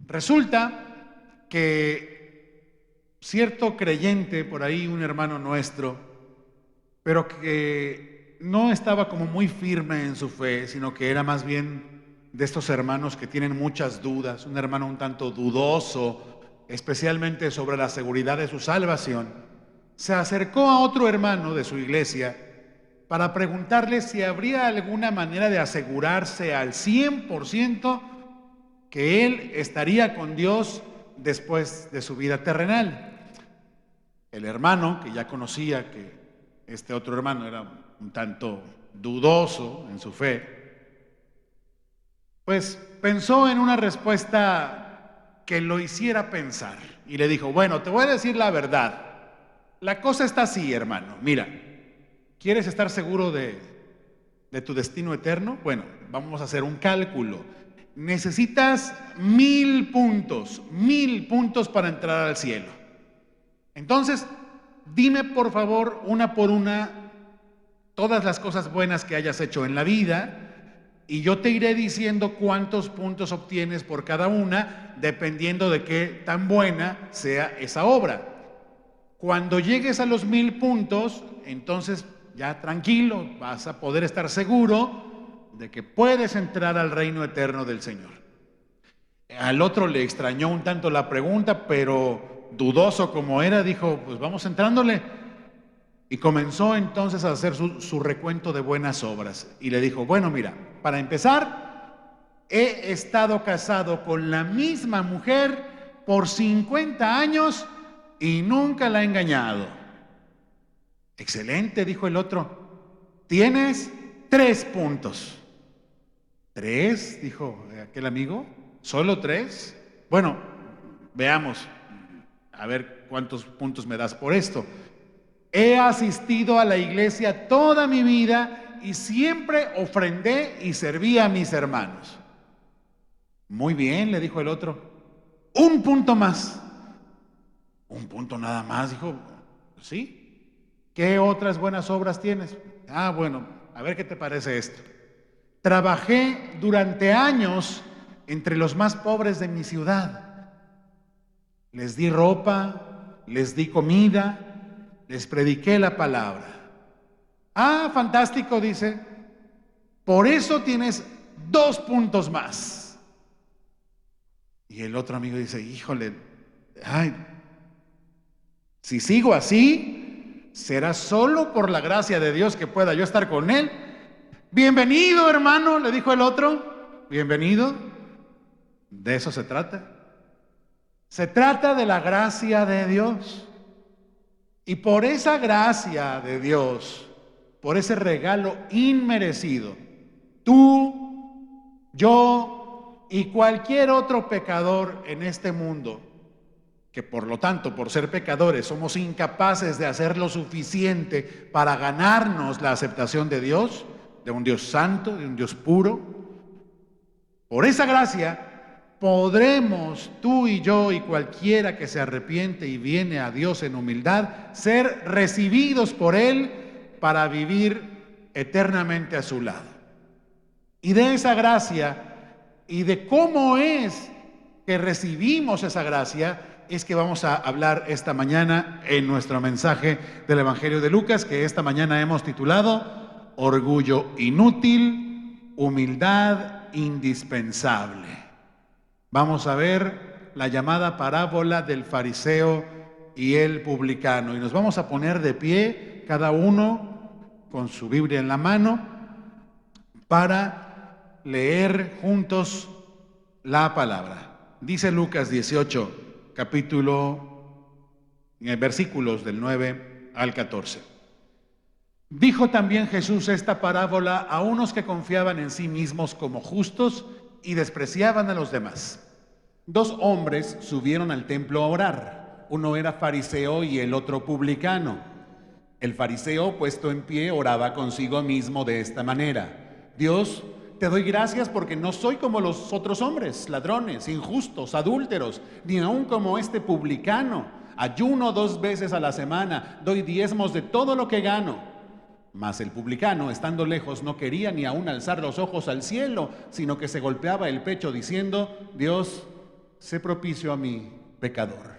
Resulta que cierto creyente, por ahí un hermano nuestro, pero que no estaba como muy firme en su fe, sino que era más bien de estos hermanos que tienen muchas dudas, un hermano un tanto dudoso, especialmente sobre la seguridad de su salvación, se acercó a otro hermano de su iglesia para preguntarle si habría alguna manera de asegurarse al 100% que él estaría con Dios después de su vida terrenal. El hermano, que ya conocía que este otro hermano era un tanto dudoso en su fe, pues pensó en una respuesta que lo hiciera pensar y le dijo: bueno, te voy a decir la verdad. La cosa está así, hermano. Mira, ¿quieres estar seguro de tu destino eterno? Bueno, vamos a hacer un cálculo. Necesitas 1000 puntos para entrar al cielo. Entonces, dime por favor, una por una, todas las cosas buenas que hayas hecho en la vida, y yo te iré diciendo cuántos puntos obtienes por cada una, dependiendo de qué tan buena sea esa obra. Cuando llegues a los 1000 puntos, entonces ya tranquilo, vas a poder estar seguro de que puedes entrar al reino eterno del Señor. Al otro le extrañó un tanto la pregunta, pero dudoso como era, dijo: pues vamos entrándole. Y comenzó entonces a hacer su recuento de buenas obras. Y le dijo: bueno, mira, para empezar, he estado casado con la misma mujer por 50 años y nunca la he engañado. Excelente, dijo el otro. Tienes 3 puntos. ¿3? Dijo aquel amigo. ¿Solo 3? Bueno, veamos, a ver cuántos puntos me das por esto. He asistido a la iglesia toda mi vida y siempre ofrendé y serví a mis hermanos. Muy bien, le dijo el otro. 1 punto más. 1 punto nada más, dijo. ¿Sí? ¿Qué otras buenas obras tienes? Ah, bueno, a ver qué te parece esto. Trabajé durante años entre los más pobres de mi ciudad. Les di ropa, les di comida, les prediqué la palabra. Ah, fantástico, dice. Por eso tienes 2 puntos más. Y el otro amigo dice: híjole, ay, si sigo así, será solo por la gracia de Dios que pueda yo estar con él. Bienvenido, hermano, le dijo el otro. Bienvenido. De eso se trata. Se trata de la gracia de Dios. Y por esa gracia de Dios, por ese regalo inmerecido, tú, yo y cualquier otro pecador en este mundo, que por lo tanto, por ser pecadores, somos incapaces de hacer lo suficiente para ganarnos la aceptación de Dios, de un Dios santo, de un Dios puro, por esa gracia podremos tú y yo y cualquiera que se arrepiente y viene a Dios en humildad ser recibidos por Él para vivir eternamente a su lado. Y de esa gracia y de cómo es que recibimos esa gracia es que vamos a hablar esta mañana en nuestro mensaje del Evangelio de Lucas, que esta mañana hemos titulado Orgullo inútil, humildad indispensable. Vamos a ver la llamada parábola del fariseo y el publicano. Y nos vamos a poner de pie, cada uno con su Biblia en la mano, para leer juntos la palabra. Dice Lucas 18, versículos del 9 al 14. Dijo también Jesús esta parábola a unos que confiaban en sí mismos como justos y despreciaban a los demás. 2 hombres subieron al templo a orar. Uno era fariseo y el otro publicano. El fariseo, puesto en pie, oraba consigo mismo de esta manera: Dios, te doy gracias porque no soy como los otros hombres, ladrones, injustos, adúlteros, ni aun como este publicano. Ayuno 2 veces a la semana, doy diezmos de todo lo que gano. Mas el publicano, estando lejos, no quería ni aun alzar los ojos al cielo, sino que se golpeaba el pecho diciendo: Dios, sé propicio a mí, pecador.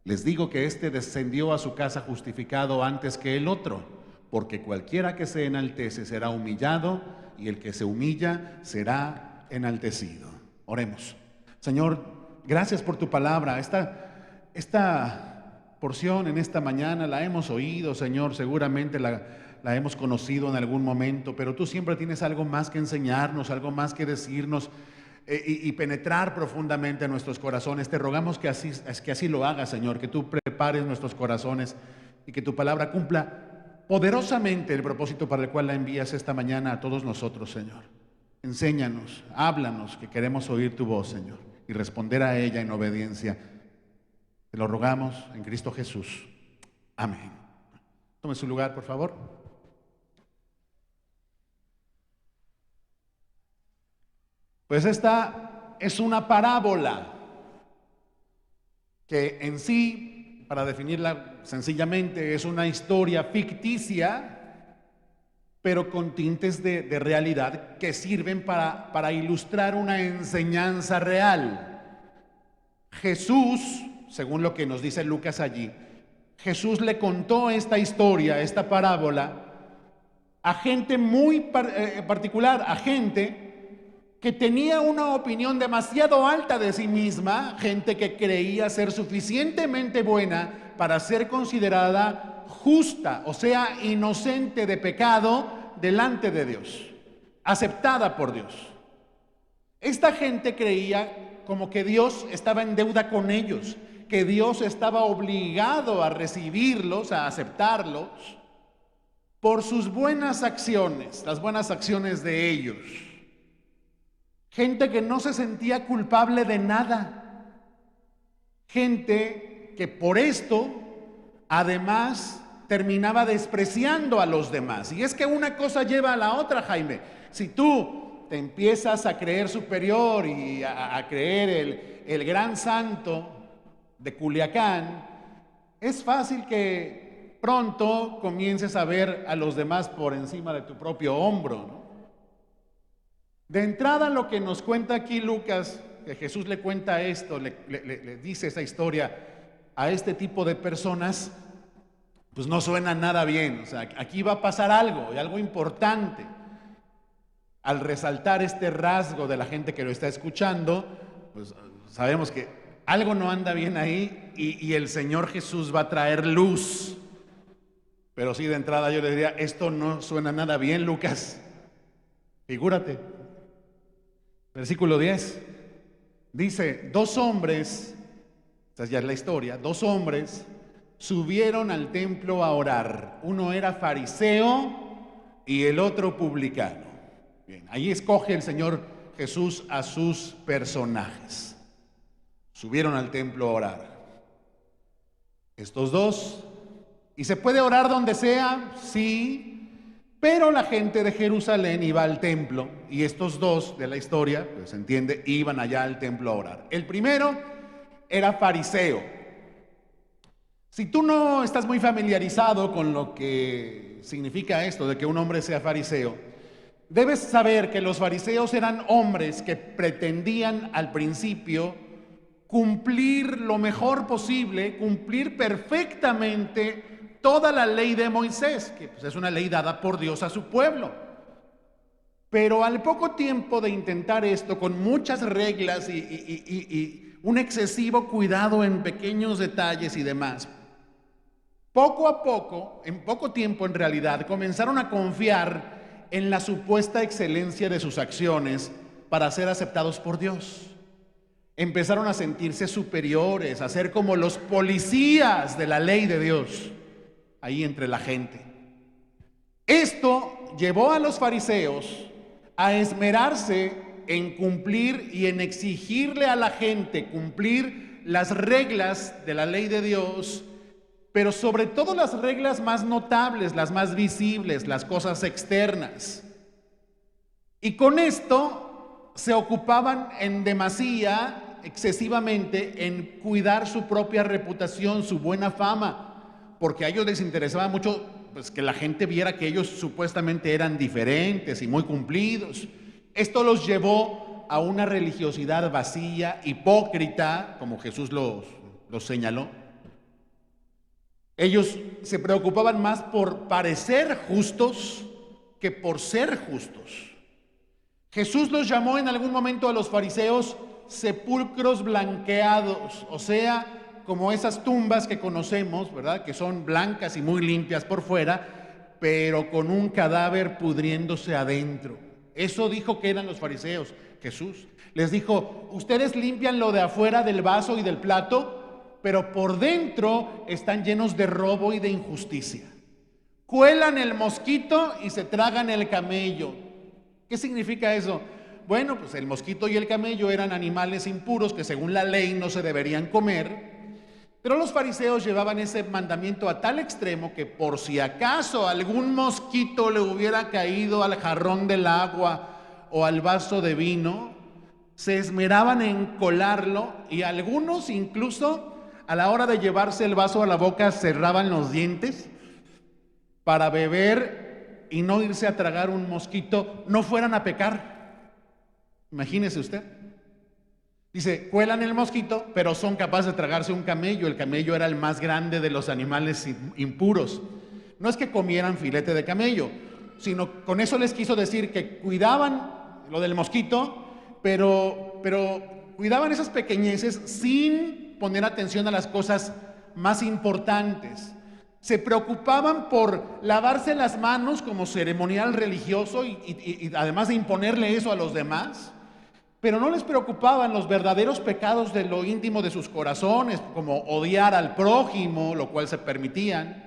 Les digo que éste descendió a su casa justificado antes que el otro, porque cualquiera que se enaltece será humillado, y el que se humilla será enaltecido. Oremos. Señor, gracias por tu palabra. Esta porción en esta mañana la hemos oído, Señor, seguramente la hemos conocido en algún momento, pero tú siempre tienes algo más que enseñarnos, algo más que decirnos, y penetrar profundamente en nuestros corazones. Te rogamos que así lo hagas, Señor, que tú prepares nuestros corazones y que tu palabra cumpla poderosamente el propósito para el cual la envías esta mañana a todos nosotros, Señor. Enséñanos, háblanos, que queremos oír tu voz, Señor, y responder a ella en obediencia. Te lo rogamos en Cristo Jesús. Amén. Tome su lugar, por favor. Pues esta es una parábola que en sí, para definirla sencillamente, es una historia ficticia, pero con tintes de realidad que sirven para ilustrar una enseñanza real. Jesús, según lo que nos dice Lucas allí, Jesús le contó esta historia, esta parábola, a gente muy particular, a gente que tenía una opinión demasiado alta de sí misma, gente que creía ser suficientemente buena para ser considerada justa, o sea, inocente de pecado delante de Dios, aceptada por Dios. Esta gente creía como que Dios estaba en deuda con ellos, que Dios estaba obligado a recibirlos, a aceptarlos, por sus buenas acciones, las buenas acciones de ellos. Gente que no se sentía culpable de nada. Gente que por esto, además, terminaba despreciando a los demás. Y es que una cosa lleva a la otra, Jaime. Si tú te empiezas a creer superior y a creer el gran santo de Culiacán, es fácil que pronto comiences a ver a los demás por encima de tu propio hombro, ¿no? De entrada, lo que nos cuenta aquí Lucas, que Jesús le cuenta esto, le dice esa historia a este tipo de personas, pues no suena nada bien. O sea, aquí va a pasar algo, y algo importante. Al resaltar este rasgo de la gente que lo está escuchando, pues sabemos que algo no anda bien ahí, y el Señor Jesús va a traer luz. Pero sí, de entrada yo le diría, esto no suena nada bien, Lucas. Figúrate. Versículo 10, dice, dos hombres, esta ya es la historia, dos hombres subieron al templo a orar. Uno era fariseo y el otro publicano. Bien, ahí escoge el Señor Jesús a sus personajes. Subieron al templo a orar. Estos dos, ¿y se puede orar donde sea? Sí. Pero la gente de Jerusalén iba al templo, y estos dos de la historia, pues se entiende, iban allá al templo a orar. El primero era fariseo. Si tú no estás muy familiarizado con lo que significa esto de que un hombre sea fariseo, debes saber que los fariseos eran hombres que pretendían al principio cumplir lo mejor posible, cumplir perfectamente toda la ley de Moisés, que pues es una ley dada por Dios a su pueblo. Pero al poco tiempo de intentar esto, con muchas reglas y un excesivo cuidado en pequeños detalles y demás, poco a poco, en poco tiempo en realidad, comenzaron a confiar en la supuesta excelencia de sus acciones para ser aceptados por Dios. Empezaron a sentirse superiores, a ser como los policías de la ley de Dios ahí entre la gente. Esto llevó a los fariseos a esmerarse en cumplir y en exigirle a la gente cumplir las reglas de la ley de Dios, pero sobre todo las reglas más notables, las más visibles, las cosas externas. Y con esto se ocupaban en demasía, excesivamente, en cuidar su propia reputación, su buena fama, porque a ellos les interesaba mucho pues, que la gente viera que ellos supuestamente eran diferentes y muy cumplidos. Esto los llevó a una religiosidad vacía, hipócrita, como Jesús los señaló. Ellos se preocupaban más por parecer justos que por ser justos. Jesús los llamó en algún momento a los fariseos sepulcros blanqueados, o sea, como esas tumbas que conocemos, ¿verdad? Que son blancas y muy limpias por fuera, pero con un cadáver pudriéndose adentro. Eso dijo que eran los fariseos. Jesús les dijo: ustedes limpian lo de afuera del vaso y del plato, pero por dentro están llenos de robo y de injusticia. Cuelan el mosquito y se tragan el camello. ¿Qué significa eso? Bueno, pues el mosquito y el camello eran animales impuros que según la ley no se deberían comer, pero los fariseos llevaban ese mandamiento a tal extremo que por si acaso algún mosquito le hubiera caído al jarrón del agua o al vaso de vino, se esmeraban en colarlo, y algunos incluso a la hora de llevarse el vaso a la boca cerraban los dientes para beber y no irse a tragar un mosquito, no fueran a pecar. Imagínese usted. Dice, cuelan el mosquito, pero son capaces de tragarse un camello. El camello era el más grande de los animales impuros. No es que comieran filete de camello, sino con eso les quiso decir que cuidaban lo del mosquito, pero cuidaban esas pequeñeces sin poner atención a las cosas más importantes. Se preocupaban por lavarse las manos como ceremonial religioso y además de imponerle eso a los demás, pero no les preocupaban los verdaderos pecados de lo íntimo de sus corazones, como odiar al prójimo, lo cual se permitían,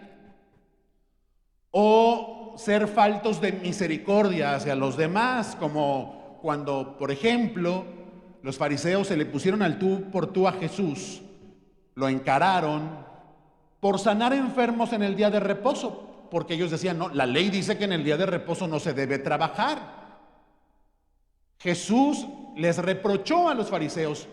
o ser faltos de misericordia hacia los demás, como cuando, por ejemplo, los fariseos se le pusieron al tú por tú a Jesús, lo encararon por sanar enfermos en el día de reposo, porque ellos decían, no, la ley dice que en el día de reposo no se debe trabajar. Jesús les reprochó a los fariseos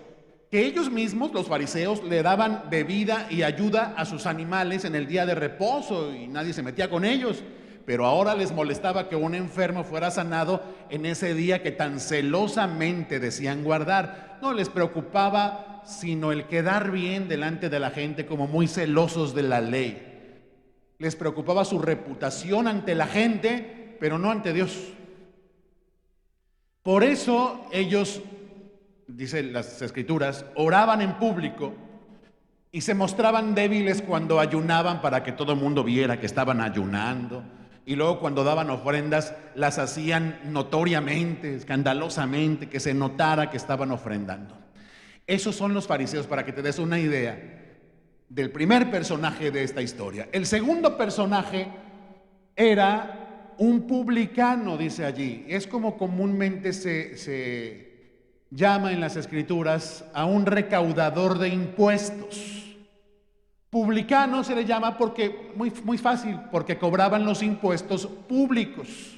que ellos mismos, los fariseos, le daban bebida y ayuda a sus animales en el día de reposo y nadie se metía con ellos, pero ahora les molestaba que un enfermo fuera sanado en ese día que tan celosamente decían guardar. No les preocupaba sino el quedar bien delante de la gente, como muy celosos de la ley. Les preocupaba su reputación ante la gente, pero no ante Dios. Por eso ellos, dicen las escrituras, oraban en público y se mostraban débiles cuando ayunaban para que todo el mundo viera que estaban ayunando. Y luego cuando daban ofrendas las hacían notoriamente, escandalosamente, que se notara que estaban ofrendando. Esos son los fariseos, para que te des una idea del primer personaje de esta historia. El segundo personaje era un publicano, dice allí. Es como comúnmente se llama en las escrituras a un recaudador de impuestos. Publicano se le llama porque, muy fácil, porque cobraban los impuestos públicos.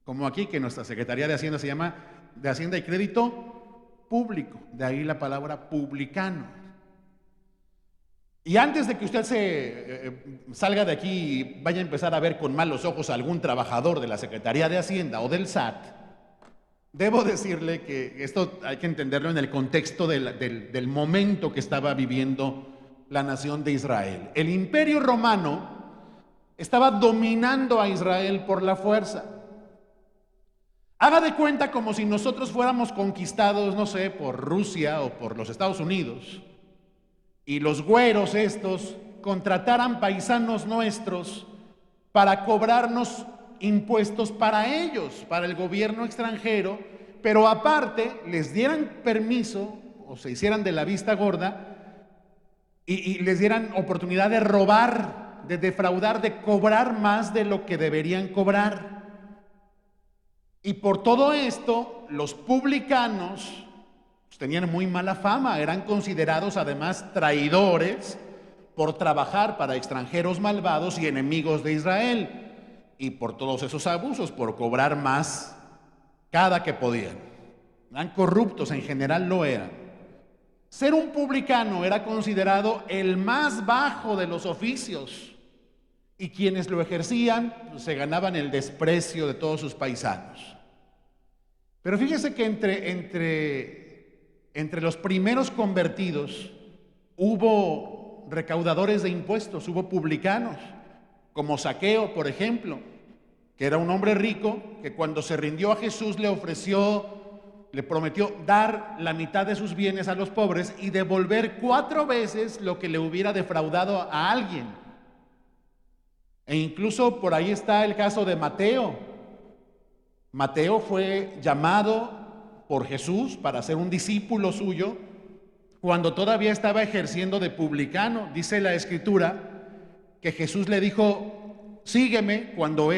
Como aquí, que nuestra Secretaría de Hacienda se llama de Hacienda y Crédito Público, de ahí la palabra publicano. Y antes de que usted se salga de aquí y vaya a empezar a ver con malos ojos a algún trabajador de la Secretaría de Hacienda o del SAT, debo decirle que esto hay que entenderlo en el contexto del momento que estaba viviendo la nación de Israel. El Imperio Romano estaba dominando a Israel por la fuerza. Haga de cuenta como si nosotros fuéramos conquistados, no sé, por Rusia o por los Estados Unidos, y los güeros estos contrataran paisanos nuestros para cobrarnos impuestos para ellos, para el gobierno extranjero, pero aparte les dieran permiso o se hicieran de la vista gorda y les dieran oportunidad de robar, de defraudar, de cobrar más de lo que deberían cobrar. Y por todo esto, los publicanos tenían muy mala fama, eran considerados además traidores por trabajar para extranjeros malvados y enemigos de Israel, y por todos esos abusos, por cobrar más cada que podían. Eran corruptos, en general lo eran. Ser un publicano era considerado el más bajo de los oficios, y quienes lo ejercían pues, se ganaban el desprecio de todos sus paisanos. Pero fíjese que entre los primeros convertidos hubo recaudadores de impuestos, hubo publicanos, como Zaqueo, por ejemplo, que era un hombre rico que cuando se rindió a Jesús le prometió dar la mitad de sus bienes a los pobres y devolver 4 veces lo que le hubiera defraudado a alguien. E incluso por ahí está el caso de Mateo. Mateo fue llamado por Jesús para ser un discípulo suyo cuando todavía estaba ejerciendo de publicano. Dice la Escritura que Jesús le dijo: sígueme, cuando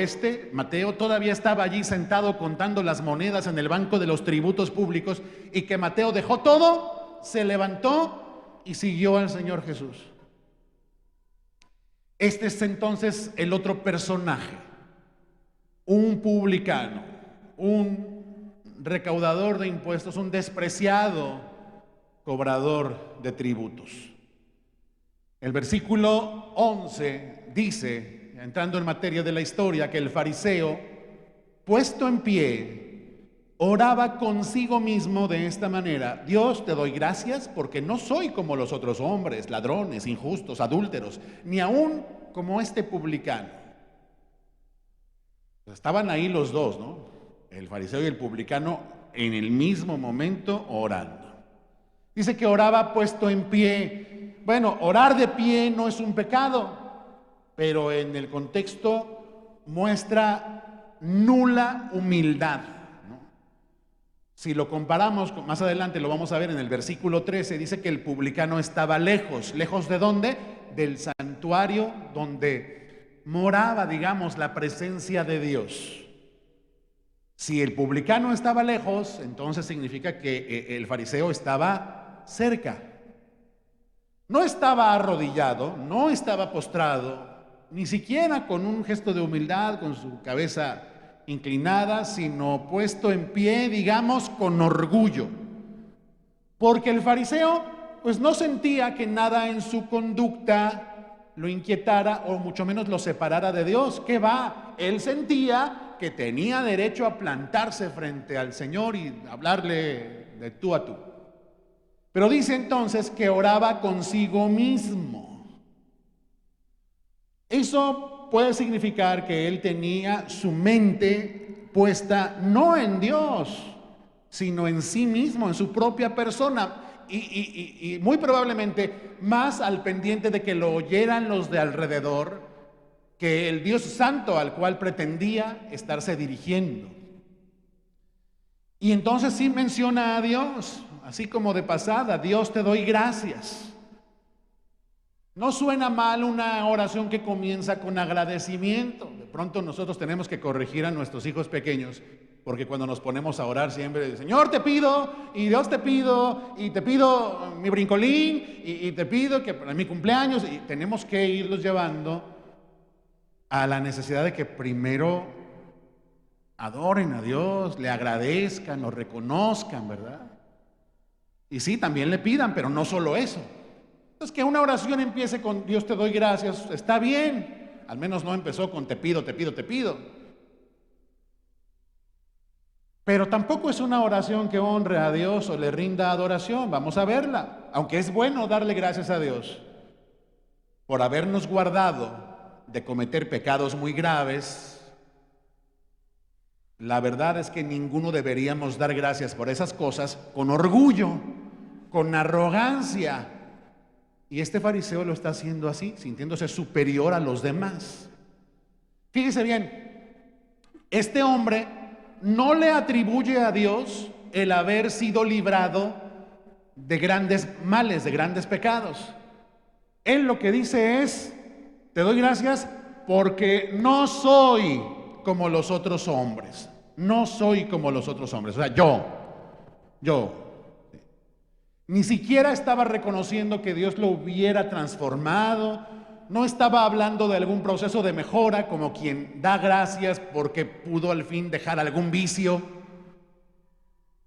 Mateo, todavía estaba allí sentado contando las monedas en el banco de los tributos públicos, y que Mateo dejó todo, se levantó y siguió al Señor Jesús. Este es entonces el otro personaje, un publicano, un recaudador de impuestos, un despreciado cobrador de tributos. El versículo 11 dice, entrando en materia de la historia, que el fariseo, puesto en pie, oraba consigo mismo de esta manera: Dios, te doy gracias porque no soy como los otros hombres, ladrones, injustos, adúlteros, ni aún como este publicano. Estaban ahí los dos, ¿no? El fariseo y el publicano en el mismo momento orando. Dice que oraba puesto en pie. Bueno, orar de pie no es un pecado, pero en el contexto muestra nula humildad, ¿no? Si lo comparamos, más adelante lo vamos a ver en el versículo 13, dice que el publicano estaba lejos. ¿Lejos de dónde? Del santuario donde moraba, digamos, la presencia de Dios. Si el publicano estaba lejos, entonces significa que el fariseo estaba cerca. No estaba arrodillado, no estaba postrado, ni siquiera con un gesto de humildad, con su cabeza inclinada, sino puesto en pie, digamos, con orgullo. Porque el fariseo, pues no sentía que nada en su conducta lo inquietara o mucho menos lo separara de Dios. ¿Qué va? Él sentía que tenía derecho a plantarse frente al Señor y hablarle de tú a tú. Pero dice entonces que oraba consigo mismo. Eso puede significar que él tenía su mente puesta no en Dios, sino en sí mismo, en su propia persona, y muy probablemente más al pendiente de que lo oyeran los de alrededor que el Dios santo al cual pretendía estarse dirigiendo. Y entonces sí menciona a Dios, así como de pasada: Dios, te doy gracias. No suena mal una oración que comienza con agradecimiento. De pronto nosotros tenemos que corregir a nuestros hijos pequeños, porque cuando nos ponemos a orar siempre: Señor, te pido, y Dios te pido, y te pido mi brincolín, y te pido que para mi cumpleaños, y tenemos que irlos llevando a la necesidad de que primero adoren a Dios, le agradezcan, lo reconozcan, ¿verdad? Y sí, también le pidan, pero no solo eso. Entonces, que una oración empiece con Dios, te doy gracias, está bien. Al menos no empezó con te pido, te pido, te pido. Pero tampoco es una oración que honre a Dios o le rinda adoración. Vamos a verla. Aunque es bueno darle gracias a Dios por habernos guardado de cometer pecados muy graves, la verdad es que ninguno deberíamos dar gracias por esas cosas con orgullo, con arrogancia. Y este fariseo lo está haciendo así, sintiéndose superior a los demás. Fíjese bien, este hombre no le atribuye a Dios el haber sido librado de grandes males, de grandes pecados. Él lo que dice es: te doy gracias porque no soy como los otros hombres. No soy como los otros hombres. O sea, yo. Ni siquiera estaba reconociendo que Dios lo hubiera transformado. No estaba hablando de algún proceso de mejora, como quien da gracias porque pudo al fin dejar algún vicio.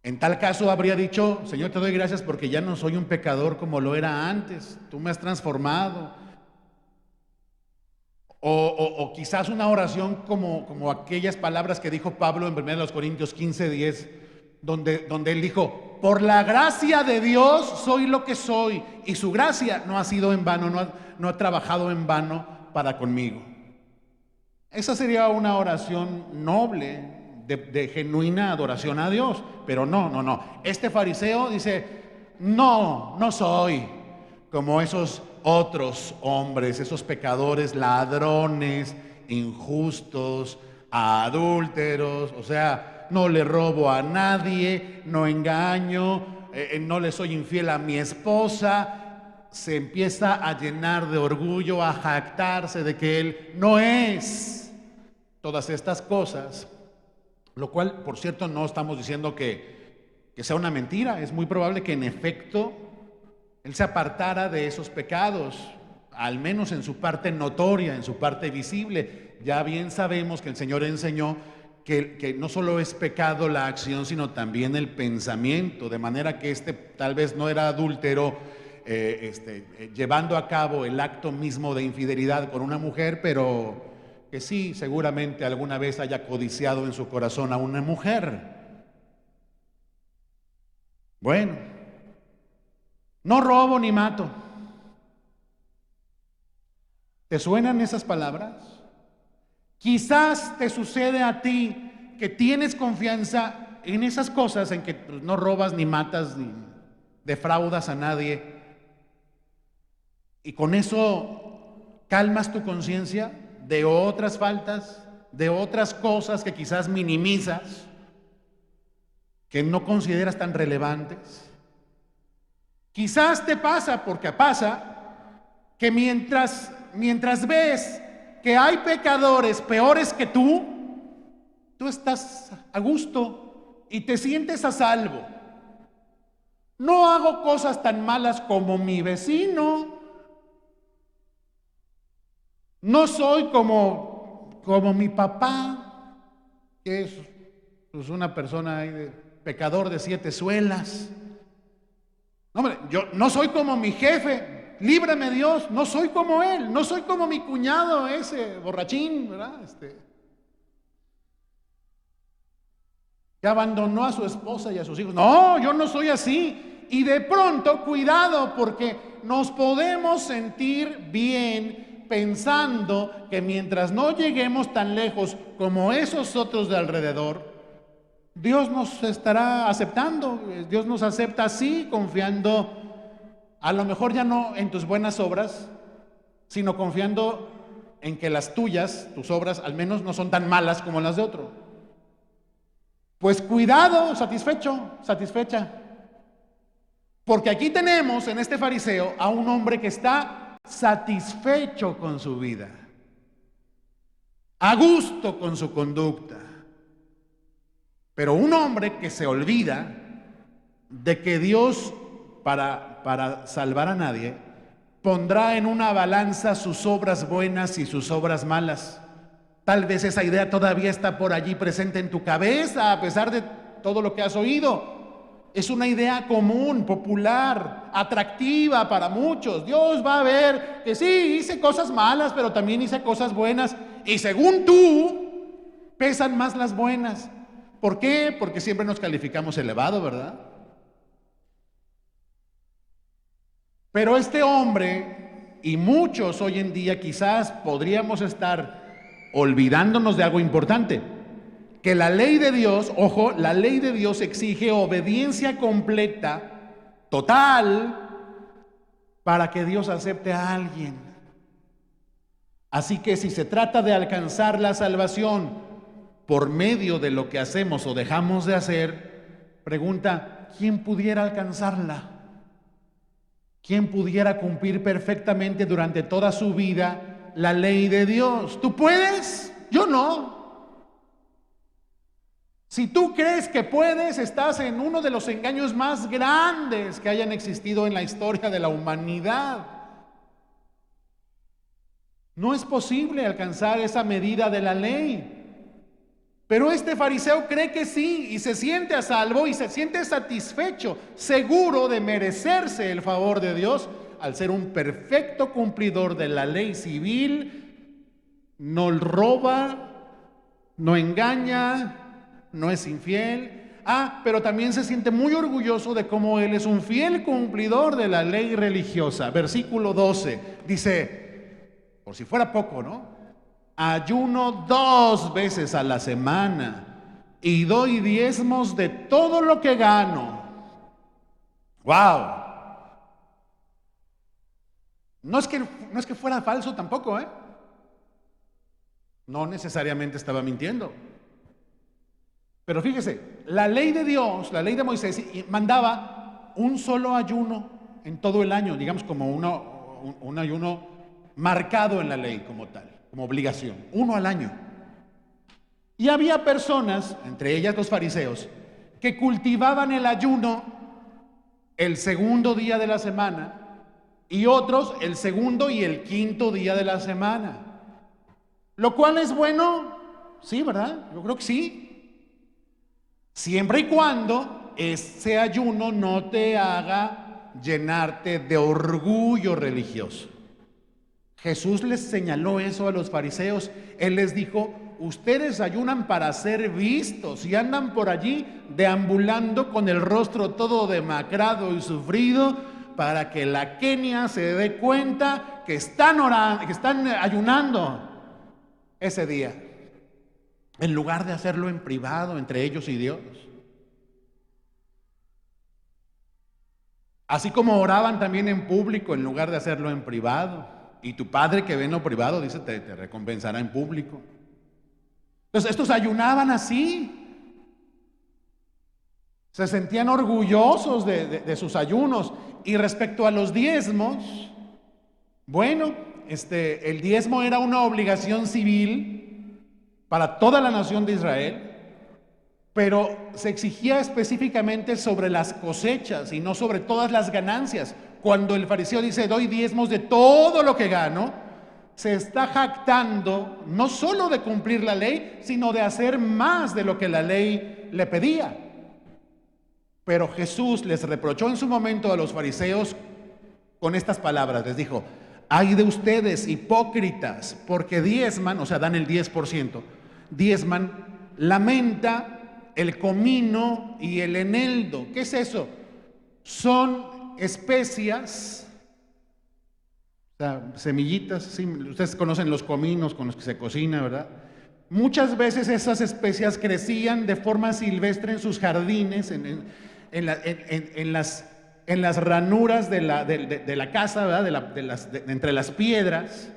En tal caso habría dicho: Señor, te doy gracias porque ya no soy un pecador como lo era antes. Tú me has transformado. O quizás una oración como aquellas palabras que dijo Pablo en 1 Corintios 15:10. donde él dijo, por la gracia de Dios soy lo que soy, y su gracia no ha sido en vano, no ha trabajado en vano para conmigo. Esa sería una oración noble, de genuina adoración a Dios, pero no. Este fariseo dice, no soy como esos otros hombres, esos pecadores, ladrones, injustos, adúlteros, o sea, no le robo a nadie, no engaño, no le soy infiel a mi esposa. Se empieza a llenar de orgullo, a jactarse de que él no es todas estas cosas, lo cual, por cierto, no estamos diciendo que sea una mentira. Es muy probable que en efecto él se apartara de esos pecados, al menos en su parte notoria, en su parte visible. Ya bien sabemos que el Señor enseñó que no solo es pecado la acción, sino también el pensamiento, de manera que tal vez no era adúltero llevando a cabo el acto mismo de infidelidad con una mujer, pero que sí, seguramente alguna vez haya codiciado en su corazón a una mujer. Bueno, no robo ni mato. ¿Te suenan esas palabras? Quizás te sucede a ti que tienes confianza en esas cosas, en que no robas ni matas ni defraudas a nadie, y con eso calmas tu conciencia de otras faltas, de otras cosas que quizás minimizas, que no consideras tan relevantes. Quizás te pasa, porque pasa, que mientras ves que hay pecadores peores que tú estás a gusto y te sientes a salvo. No hago cosas tan malas como mi vecino. No soy como mi papá, que es pues, una persona pecador de 7 suelas. No, hombre, yo no soy como mi jefe, líbrame Dios, no soy como él, no soy como mi cuñado ese borrachín, ¿verdad? Que abandonó a su esposa y a sus hijos. No, yo no soy así. Y de pronto, cuidado, porque nos podemos sentir bien pensando que mientras no lleguemos tan lejos como esos otros de alrededor, Dios nos estará aceptando. Dios nos acepta así, confiando a lo mejor ya no en tus buenas obras, sino confiando en que las tuyas, tus obras, al menos no son tan malas como las de otro. Pues cuidado, satisfecha. Porque aquí tenemos en este fariseo a un hombre que está satisfecho con su vida, a gusto con su conducta, pero un hombre que se olvida de que Dios, para salvar a nadie, pondrá en una balanza sus obras buenas y sus obras malas. Tal vez esa idea todavía está por allí presente en tu cabeza, a pesar de todo lo que has oído. Es una idea común, popular, atractiva para muchos. Dios va a ver que sí, hice cosas malas, pero también hice cosas buenas. Y según tú, pesan más las buenas. ¿Por qué? Porque siempre nos calificamos elevado, ¿verdad? Pero este hombre, y muchos hoy en día quizás podríamos estar olvidándonos de algo importante, que la ley de Dios, ojo, la ley de Dios exige obediencia completa, total, para que Dios acepte a alguien. Así que si se trata de alcanzar la salvación por medio de lo que hacemos o dejamos de hacer, pregunta, ¿quién pudiera alcanzarla? ¿Quién pudiera cumplir perfectamente durante toda su vida la ley de Dios? ¿Tú puedes? Yo no. Si tú crees que puedes, estás en uno de los engaños más grandes que hayan existido en la historia de la humanidad. No es posible alcanzar esa medida de la ley. Pero este fariseo cree que sí, y se siente a salvo y se siente satisfecho, seguro de merecerse el favor de Dios al ser un perfecto cumplidor de la ley civil. No roba, no engaña, no es infiel, Pero también se siente muy orgulloso de cómo él es un fiel cumplidor de la ley religiosa. Versículo 12 dice, por si fuera poco, ¿no? Ayuno 2 veces a la semana y doy diezmos de todo lo que gano. ¡Wow! No es que fuera falso tampoco, ¿eh? No necesariamente estaba mintiendo. Pero fíjese, la ley de Dios, la ley de Moisés, mandaba un solo ayuno en todo el año, digamos como un ayuno marcado en la ley como tal, como obligación, uno al año. Y había personas, entre ellas los fariseos, que cultivaban el ayuno el segundo día de la semana y otros el segundo y el quinto día de la semana. Lo cual es bueno, sí, ¿verdad? Yo creo que sí. Siempre y cuando ese ayuno no te haga llenarte de orgullo religioso. Jesús les señaló eso a los fariseos. Él les dijo, ustedes ayunan para ser vistos y andan por allí deambulando con el rostro todo demacrado y sufrido para que la Kenia se dé cuenta que están orando, que están ayunando ese día, en lugar de hacerlo en privado entre ellos y Dios. Así como oraban también en público en lugar de hacerlo en privado. Y tu Padre que ve en lo privado, dice, te recompensará en público. Entonces, estos ayunaban así. Se sentían orgullosos de sus ayunos. Y respecto a los diezmos, bueno, el diezmo era una obligación civil para toda la nación de Israel, pero se exigía específicamente sobre las cosechas y no sobre todas las ganancias. Cuando el fariseo dice, doy diezmos de todo lo que gano, se está jactando no solo de cumplir la ley, sino de hacer más de lo que la ley le pedía. Pero Jesús les reprochó en su momento a los fariseos con estas palabras. Les dijo, ay de ustedes hipócritas, porque diezman, o sea, dan el 10%, diezman la menta, el comino y el eneldo. ¿Qué es eso? Son especias, o sea, semillitas, sí, ustedes conocen los cominos con los que se cocina, ¿verdad? Muchas veces esas especias crecían de forma silvestre en sus jardines, en las ranuras de la casa, ¿verdad? Entre las piedras.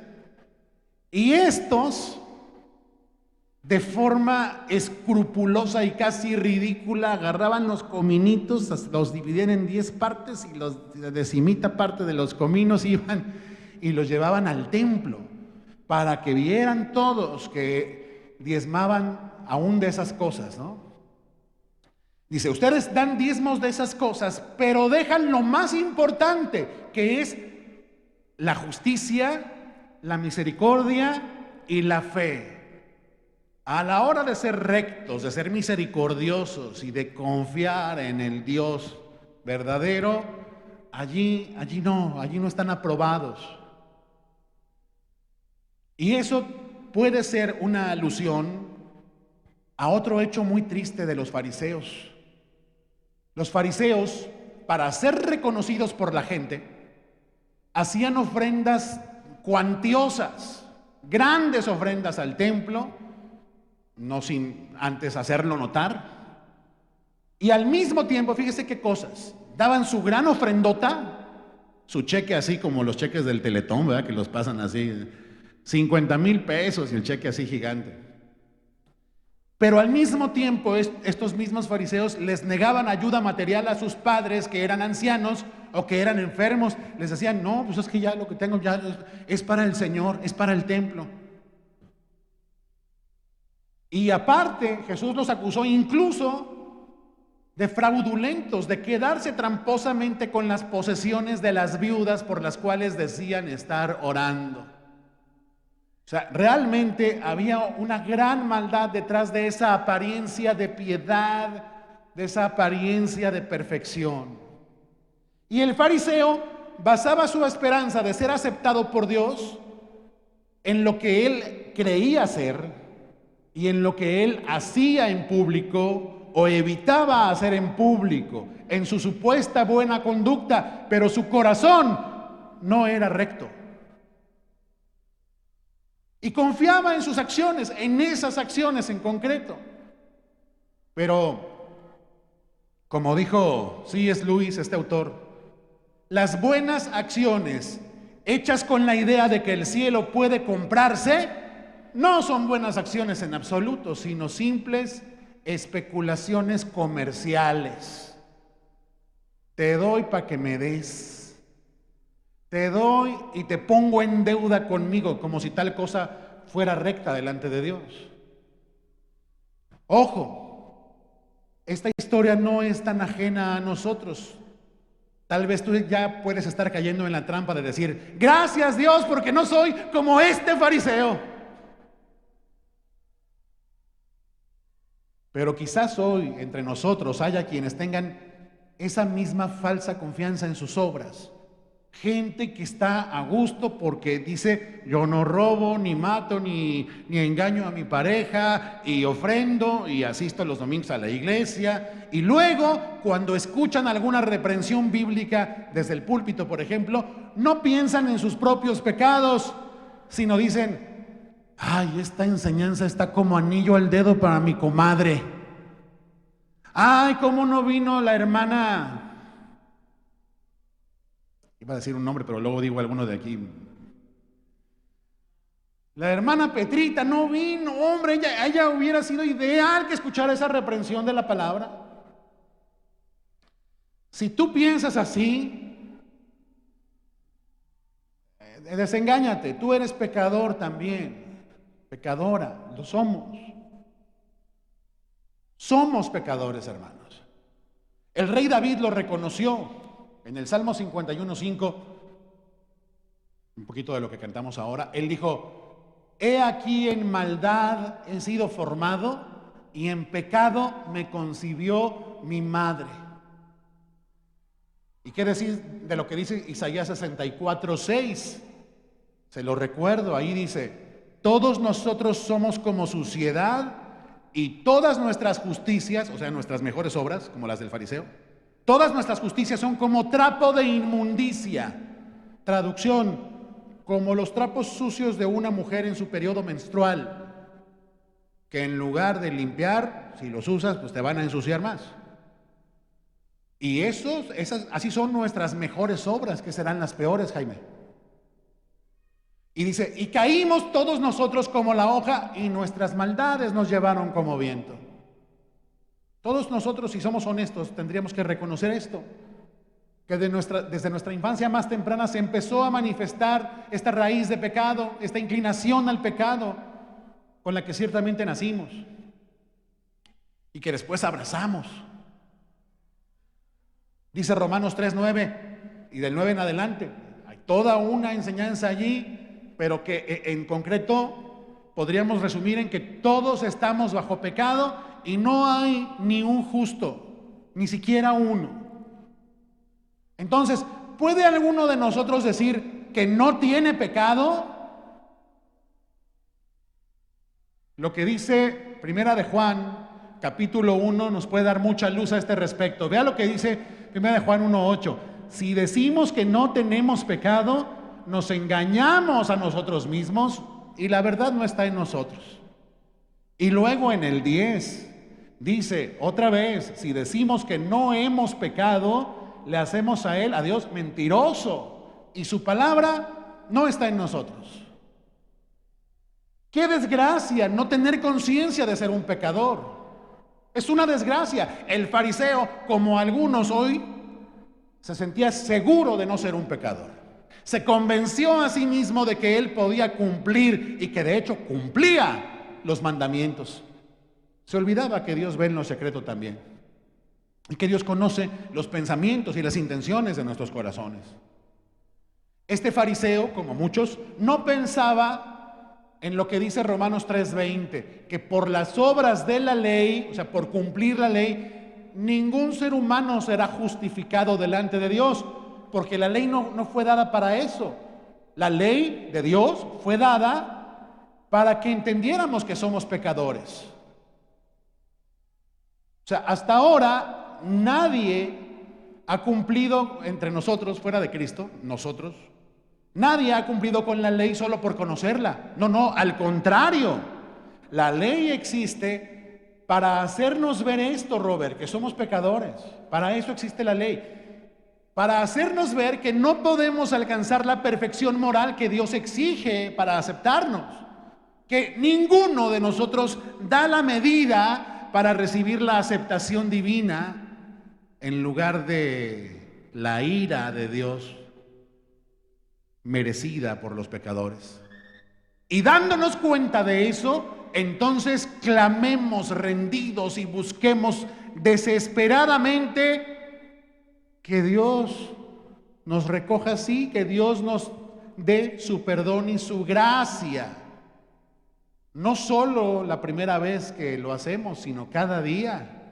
Y estos, de forma escrupulosa y casi ridícula, agarraban los cominitos, los dividían en 10 partes y la decimita parte de los cominos iban y los llevaban al templo para que vieran todos que diezmaban aún de esas cosas, ¿no? Dice, ustedes dan diezmos de esas cosas, pero dejan lo más importante, que es la justicia, la misericordia y la fe. A la hora de ser rectos, de ser misericordiosos y de confiar en el Dios verdadero, allí no están aprobados. Y eso puede ser una alusión a otro hecho muy triste de los fariseos. Los fariseos, para ser reconocidos por la gente, hacían ofrendas cuantiosas, grandes ofrendas al templo, no sin antes hacerlo notar. Y al mismo tiempo, fíjese qué cosas, daban su gran ofrendota, su cheque así como los cheques del Teletón, ¿verdad? Que los pasan así, 50,000 pesos y el cheque así gigante. Pero al mismo tiempo estos mismos fariseos les negaban ayuda material a sus padres que eran ancianos o que eran enfermos. Les decían, no, pues es que ya lo que tengo ya es para el Señor, es para el templo. Y aparte, Jesús los acusó incluso de fraudulentos, de quedarse tramposamente con las posesiones de las viudas por las cuales decían estar orando. O sea, realmente había una gran maldad detrás de esa apariencia de piedad, de esa apariencia de perfección. Y el fariseo basaba su esperanza de ser aceptado por Dios en lo que él creía ser y en lo que él hacía en público o evitaba hacer en público en su supuesta buena conducta, pero su corazón no era recto. Y confiaba en sus acciones, en esas acciones en concreto. Pero, como dijo C.S. Lewis, este autor, las buenas acciones hechas con la idea de que el cielo puede comprarse, no son buenas acciones en absoluto, sino simples especulaciones comerciales. Te doy para que me des. Te doy y te pongo en deuda conmigo, como si tal cosa fuera recta delante de Dios. Ojo, esta historia no es tan ajena a nosotros. Tal vez tú ya puedes estar cayendo en la trampa de decir, gracias Dios porque no soy como este fariseo. Pero quizás hoy entre nosotros haya quienes tengan esa misma falsa confianza en sus obras. Gente que está a gusto porque dice, yo no robo, ni mato, ni engaño a mi pareja, y ofrendo, y asisto los domingos a la iglesia. Y luego, cuando escuchan alguna reprensión bíblica desde el púlpito, por ejemplo, no piensan en sus propios pecados, sino dicen, ay, esta enseñanza está como anillo al dedo para mi comadre. Ay, ¿cómo no vino la hermana? Iba a decir un nombre, pero luego digo alguno de aquí. La hermana Petrita no vino, hombre, ella hubiera sido ideal que escuchara esa reprensión de la palabra. Si tú piensas así, desengáñate, tú eres pecador también, pecadora, lo somos. Somos pecadores, hermanos. El rey David lo reconoció. En el Salmo 51:5, un poquito de lo que cantamos ahora, él dijo, he aquí en maldad he sido formado y en pecado me concibió mi madre. ¿Y qué decir de lo que dice Isaías 64:6? Se lo recuerdo, ahí dice, todos nosotros somos como suciedad y todas nuestras justicias, o sea, nuestras mejores obras, como las del fariseo, todas nuestras justicias son como trapo de inmundicia. Traducción, como los trapos sucios de una mujer en su periodo menstrual, que en lugar de limpiar, si los usas, pues te van a ensuciar más. Y así son nuestras mejores obras, que serán las peores, Jaime. Y dice, y caímos todos nosotros como la hoja, y nuestras maldades nos llevaron como viento. Todos nosotros, si somos honestos, tendríamos que reconocer esto, que desde nuestra infancia más temprana se empezó a manifestar esta raíz de pecado, esta inclinación al pecado con la que ciertamente nacimos y que después abrazamos. Dice Romanos 3:9 y del 9 en adelante, hay toda una enseñanza allí, pero que en concreto podríamos resumir en que todos estamos bajo pecado y no hay ni un justo, ni siquiera uno. Entonces, ¿puede alguno de nosotros decir que no tiene pecado? Lo que dice Primera de Juan, capítulo 1, nos puede dar mucha luz a este respecto. Vea lo que dice Primera de Juan 1:8. Si decimos que no tenemos pecado, nos engañamos a nosotros mismos y la verdad no está en nosotros. Y luego en el 10 dice otra vez, si decimos que no hemos pecado, le hacemos a él, a Dios, mentiroso, y su palabra no está en nosotros. Qué desgracia no tener conciencia de ser un pecador. Es una desgracia. El fariseo, como algunos hoy, se sentía seguro de no ser un pecador. Se convenció a sí mismo de que él podía cumplir y que de hecho cumplía los mandamientos. Se olvidaba que Dios ve en lo secreto también y que Dios conoce los pensamientos y las intenciones de nuestros corazones. Este fariseo, como muchos, no pensaba en lo que dice Romanos 3:20, que por las obras de la ley, o sea, por cumplir la ley, ningún ser humano será justificado delante de Dios, porque la ley no fue dada para eso. La ley de Dios fue dada para que entendiéramos que somos pecadores. O sea, hasta ahora nadie ha cumplido entre nosotros, fuera de Cristo, nosotros, nadie ha cumplido con la ley solo por conocerla. No, no, al contrario. La ley existe para hacernos ver esto, Robert, que somos pecadores. Para eso existe la ley. Para hacernos ver que no podemos alcanzar la perfección moral que Dios exige para aceptarnos. Que ninguno de nosotros da la medida para recibir la aceptación divina en lugar de la ira de Dios merecida por los pecadores. Y dándonos cuenta de eso, entonces clamemos rendidos y busquemos desesperadamente que Dios nos recoja así, que Dios nos dé su perdón y su gracia. No solo la primera vez que lo hacemos, sino cada día.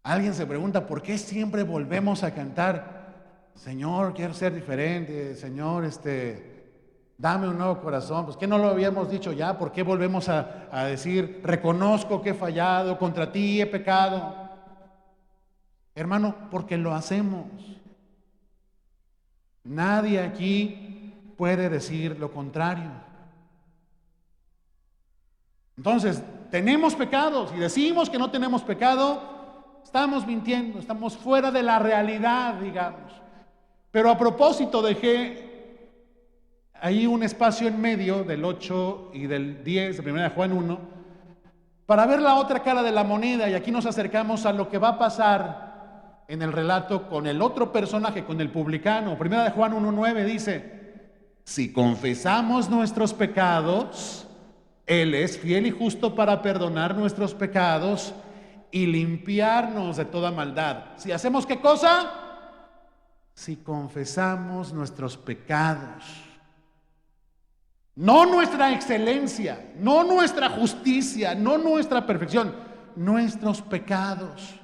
Alguien se pregunta, ¿por qué siempre volvemos a cantar? Señor, quiero ser diferente, Señor, dame un nuevo corazón. Pues ¿qué no lo habíamos dicho ya? ¿Por qué volvemos a decir, reconozco que he fallado, contra ti he pecado? Hermano, porque lo hacemos. Nadie aquí puede decir lo contrario. Entonces, tenemos pecados y decimos que no tenemos pecado, estamos mintiendo, estamos fuera de la realidad, digamos. Pero a propósito, dejé ahí un espacio en medio del 8 y del 10 de 1 Juan 1 para ver la otra cara de la moneda, y aquí nos acercamos a lo que va a pasar en el relato con el otro personaje, con el publicano. 1 Juan 1:9 dice: si confesamos nuestros pecados, Él es fiel y justo para perdonar nuestros pecados y limpiarnos de toda maldad. Si hacemos ¿qué cosa? Si confesamos nuestros pecados. No nuestra excelencia, no nuestra justicia, no nuestra perfección, nuestros pecados.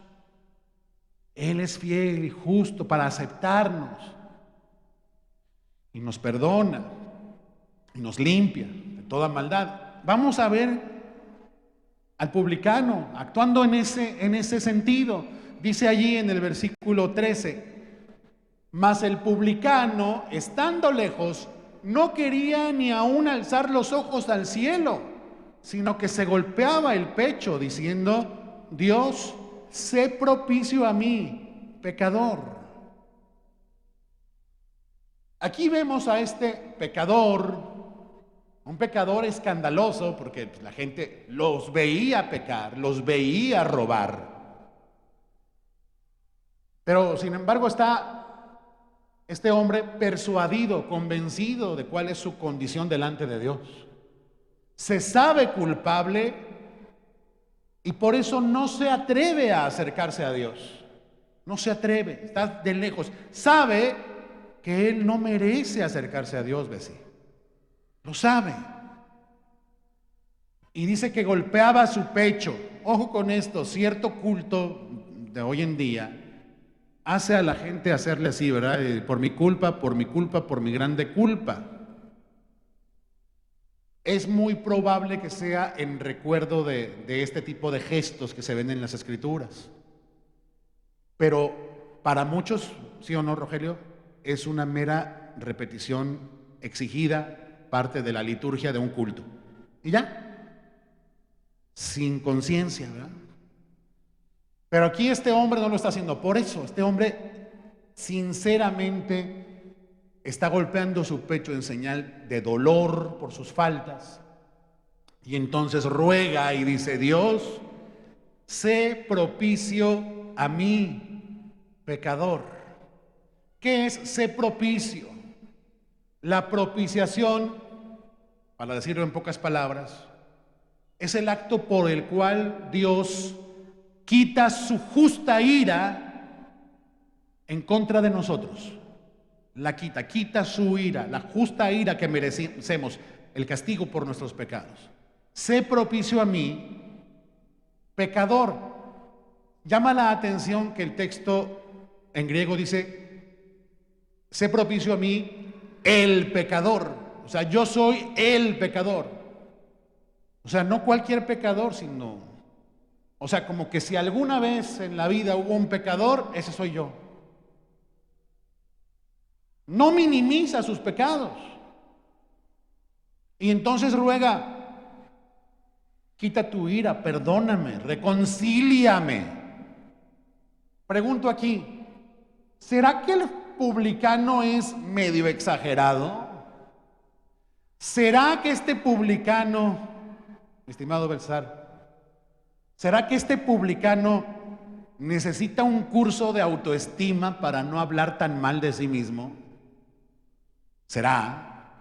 Él es fiel y justo para aceptarnos y nos perdona y nos limpia de toda maldad. Vamos a ver al publicano actuando en ese sentido. Dice allí en el versículo 13: mas el publicano, estando lejos, no quería ni aún alzar los ojos al cielo, sino que se golpeaba el pecho diciendo: Dios, sé propicio a mí, pecador. Aquí vemos a este pecador, un pecador escandaloso, porque la gente los veía pecar, los veía robar. Pero sin embargo está este hombre persuadido, convencido de cuál es su condición delante de Dios. Se sabe culpable y por eso no se atreve a acercarse a Dios. No se atreve, está de lejos. Sabe que él no merece acercarse a Dios, Bessie. Lo sabe. Y dice que golpeaba su pecho. Ojo con esto, cierto culto de hoy en día hace a la gente hacerle así, ¿verdad? Por mi culpa, por mi culpa, por mi grande culpa. Es muy probable que sea en recuerdo de este tipo de gestos que se ven en las Escrituras. Pero para muchos, ¿sí o no, Rogelio? Es una mera repetición exigida, parte de la liturgia de un culto. Y ya, sin conciencia, ¿verdad? Pero aquí este hombre no lo está haciendo. Por eso, este hombre sinceramente está golpeando su pecho en señal de dolor por sus faltas. Y entonces ruega y dice: Dios, sé propicio a mí, pecador. ¿Qué es ser propicio? La propiciación, para decirlo en pocas palabras, es el acto por el cual Dios quita su justa ira en contra de nosotros. La quita su ira, la justa ira que merecemos, el castigo por nuestros pecados. Sé propicio a mí, pecador. Llama la atención que el texto en griego dice: sé propicio a mí, el pecador. O sea, yo soy el pecador. O sea, no cualquier pecador, sino O sea, como que si alguna vez en la vida hubo un pecador, ese soy yo. No minimiza sus pecados. Y entonces ruega, quita tu ira, perdóname, reconcíliame. Pregunto aquí, ¿será que el publicano es medio exagerado? ¿Será que este publicano, mi estimado Belsar, será que este publicano necesita un curso de autoestima para no hablar tan mal de sí mismo? ¿Será,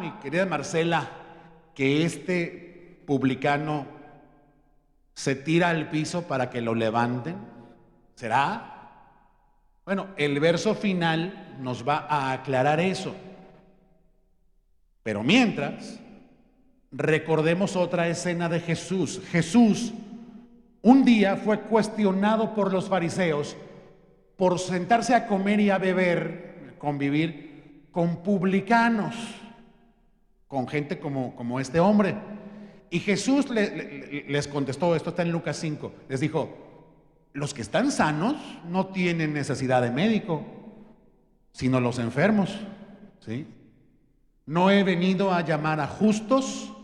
mi querida Marcela, que este publicano se tira al piso para que lo levanten? ¿Será? Bueno, el verso final nos va a aclarar eso. Pero mientras, recordemos otra escena de Jesús. Jesús un día fue cuestionado por los fariseos por sentarse a comer y a beber, convivir con publicanos, con gente como este hombre. Y Jesús les contestó, esto está en Lucas 5, les dijo, los que están sanos no tienen necesidad de médico, sino los enfermos, ¿sí? No he venido a llamar a justos,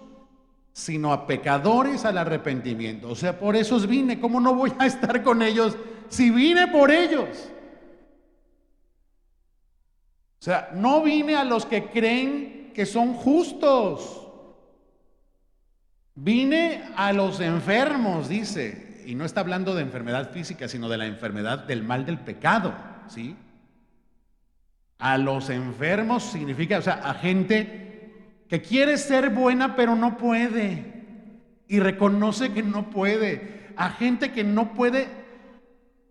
sino a pecadores al arrepentimiento. O sea, por esos vine. ¿Cómo no voy a estar con ellos si vine por ellos? O sea, no vine a los que creen que son justos. Vine a los enfermos, dice. Y no está hablando de enfermedad física, sino de la enfermedad del mal del pecado, ¿sí? A los enfermos significa, o sea, a gente que quiere ser buena pero no puede y reconoce que no puede, a gente que no puede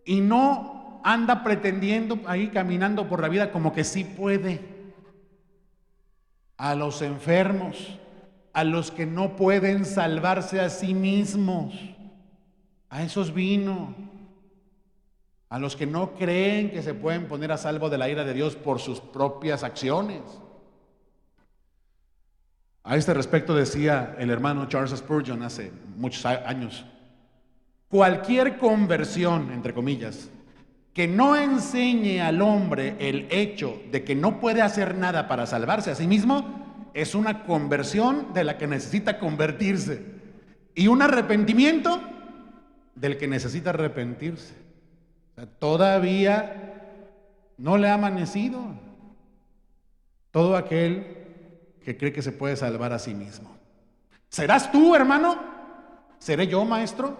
y no anda pretendiendo ahí caminando por la vida como que sí puede, a los enfermos, a los que no pueden salvarse a sí mismos, a esos vino. A los que no creen que se pueden poner a salvo de la ira de Dios por sus propias acciones. A este respecto decía el hermano Charles Spurgeon hace muchos años, cualquier conversión, entre comillas, que no enseñe al hombre el hecho de que no puede hacer nada para salvarse a sí mismo, es una conversión de la que necesita convertirse y un arrepentimiento del que necesita arrepentirse. Todavía no le ha amanecido todo aquel que cree que se puede salvar a sí mismo. ¿Serás tú, hermano? ¿Seré yo, maestro?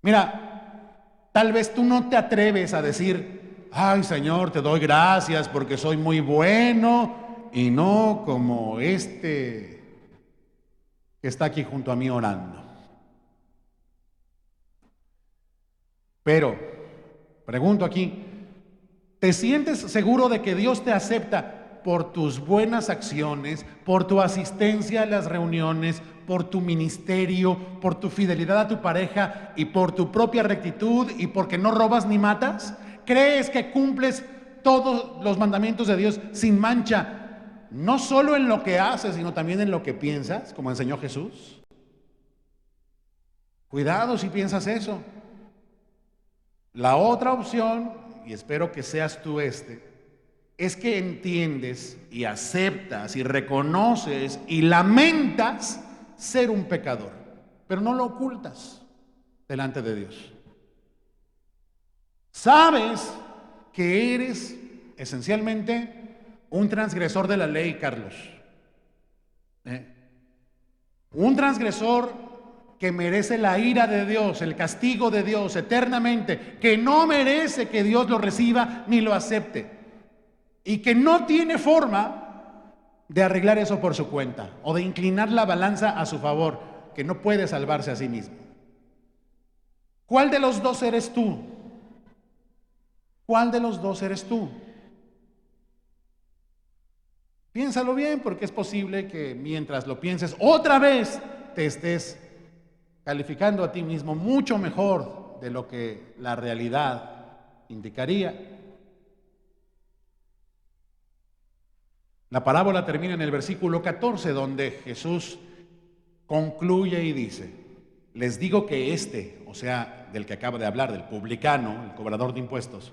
Mira, tal vez tú no te atreves a decir, ay, Señor, te doy gracias porque soy muy bueno y no como este que está aquí junto a mí orando. Pero, pregunto aquí, ¿te sientes seguro de que Dios te acepta por tus buenas acciones, por tu asistencia a las reuniones, por tu ministerio, por tu fidelidad a tu pareja y por tu propia rectitud y porque no robas ni matas? ¿Crees que cumples todos los mandamientos de Dios sin mancha, no solo en lo que haces, sino también en lo que piensas, como enseñó Jesús? Cuidado si piensas eso. La otra opción, y espero que seas tú es que entiendes y aceptas y reconoces y lamentas ser un pecador, pero no lo ocultas delante de Dios. Sabes que eres esencialmente un transgresor de la ley, Carlos. Un transgresor que merece la ira de Dios, el castigo de Dios eternamente, que no merece que Dios lo reciba ni lo acepte y que no tiene forma de arreglar eso por su cuenta o de inclinar la balanza a su favor, que no puede salvarse a sí mismo. ¿Cuál de los dos eres tú? ¿Cuál de los dos eres tú? Piénsalo bien, porque es posible que mientras lo pienses otra vez te estés calificando a ti mismo mucho mejor de lo que la realidad indicaría. La parábola termina en el versículo 14, donde Jesús concluye y dice: les digo que este, o sea, del que acaba de hablar, del publicano, el cobrador de impuestos,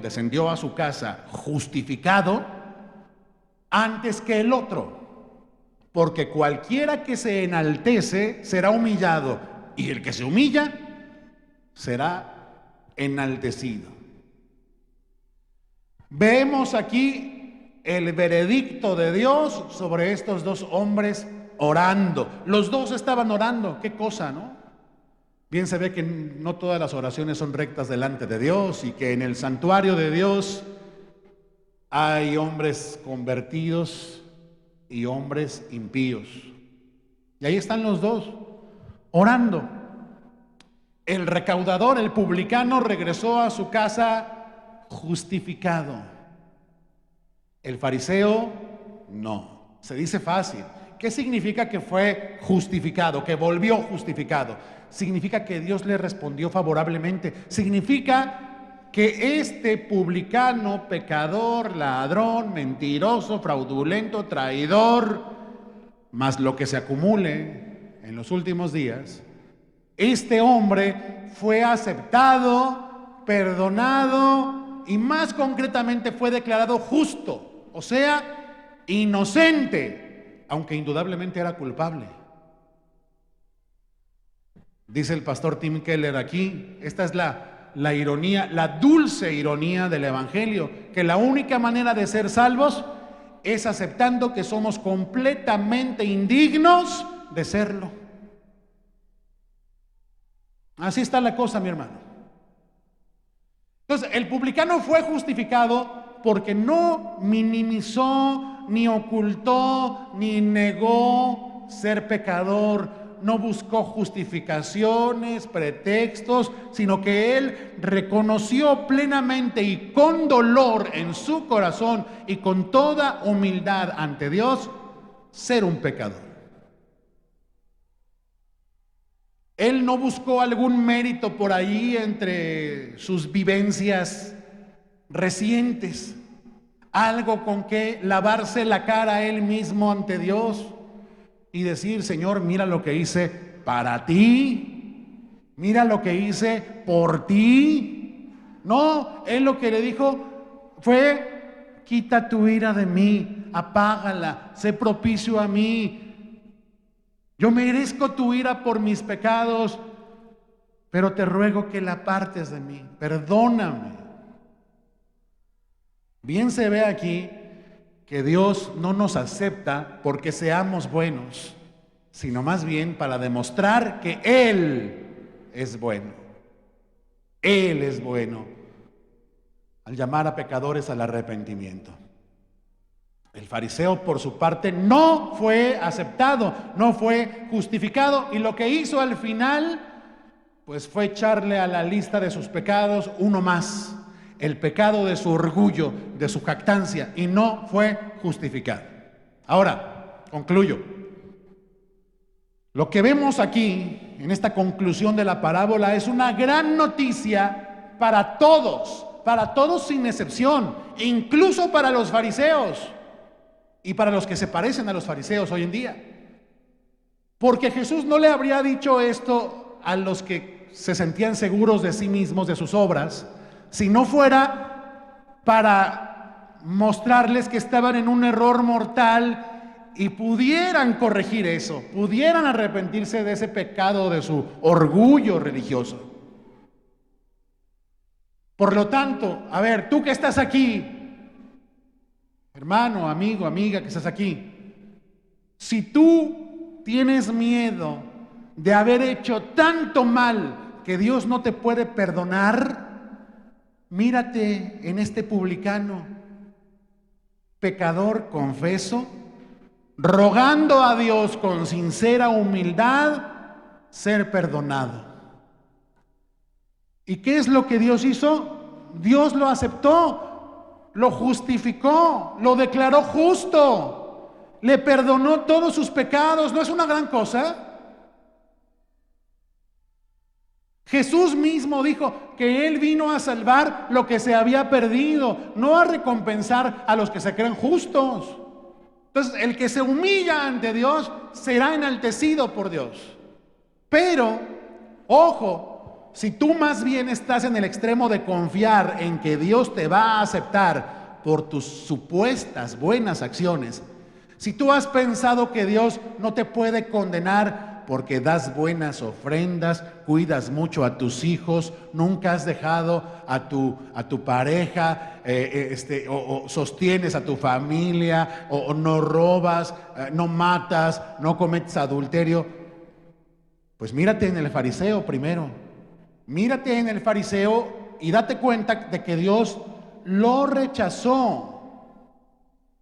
descendió a su casa justificado antes que el otro, porque cualquiera que se enaltece será humillado, y el que se humilla será enaltecido. Vemos aquí el veredicto de Dios sobre estos dos hombres orando. Los dos estaban orando, qué cosa, ¿no? Bien se ve que no todas las oraciones son rectas delante de Dios, y que en el santuario de Dios hay hombres convertidos y hombres impíos. Y ahí están los dos, orando. El recaudador, el publicano, regresó a su casa justificado. El fariseo, no. Se dice fácil. ¿Qué significa que fue justificado, que volvió justificado? Significa que Dios le respondió favorablemente. Significa que este publicano, pecador, ladrón, mentiroso, fraudulento, traidor, más lo que se acumule en los últimos días, este hombre fue aceptado, perdonado y más concretamente fue declarado justo, o sea, inocente, aunque indudablemente era culpable. Dice el pastor Tim Keller aquí, esta es la ironía, la dulce ironía del Evangelio, que la única manera de ser salvos es aceptando que somos completamente indignos de serlo. Así está la cosa, mi hermano. Entonces, el publicano fue justificado porque no minimizó, ni ocultó, ni negó ser pecador. No buscó justificaciones, pretextos, sino que él reconoció plenamente y con dolor en su corazón y con toda humildad ante Dios ser un pecador. Él no buscó algún mérito por ahí entre sus vivencias recientes, algo con que lavarse la cara a él mismo ante Dios y decir: Señor, mira lo que hice para ti, mira lo que hice por ti. No, él lo que le dijo fue: quita tu ira de mí, apágala, sé propicio a mí. Yo merezco tu ira por mis pecados, pero te ruego que la apartes de mí, perdóname. Bien se ve aquí que Dios no nos acepta porque seamos buenos, sino más bien para demostrar que Él es bueno. Él es bueno al llamar a pecadores al arrepentimiento. El fariseo, por su parte, no fue aceptado, no fue justificado, y lo que hizo al final, pues fue echarle a la lista de sus pecados uno más, el pecado de su orgullo, de su jactancia, y no fue justificado. Ahora, concluyo. Lo que vemos aquí, en esta conclusión de la parábola, es una gran noticia para todos sin excepción, incluso para los fariseos y para los que se parecen a los fariseos hoy en día. Porque Jesús no le habría dicho esto a los que se sentían seguros de sí mismos, de sus obras, si no fuera para mostrarles que estaban en un error mortal y pudieran corregir eso, pudieran arrepentirse de ese pecado de su orgullo religioso. Por lo tanto, a ver, tú que estás aquí, hermano, amigo, amiga que estás aquí, si tú tienes miedo de haber hecho tanto mal que Dios no te puede perdonar, mírate en este publicano, pecador confeso, rogando a Dios con sincera humildad ser perdonado. ¿Y qué es lo que Dios hizo? Dios lo aceptó, lo justificó, lo declaró justo, le perdonó todos sus pecados. ¿No es una gran cosa? Jesús mismo dijo que Él vino a salvar lo que se había perdido, no a recompensar a los que se creen justos. Entonces, el que se humilla ante Dios será enaltecido por Dios. Pero, ojo, si tú más bien estás en el extremo de confiar en que Dios te va a aceptar por tus supuestas buenas acciones, si tú has pensado que Dios no te puede condenar porque das buenas ofrendas, cuidas mucho a tus hijos, nunca has dejado a tu pareja, o sostienes a tu familia, o no robas, no matas, no cometes adulterio, pues mírate en el fariseo primero. Mírate en el fariseo y date cuenta de que Dios lo rechazó.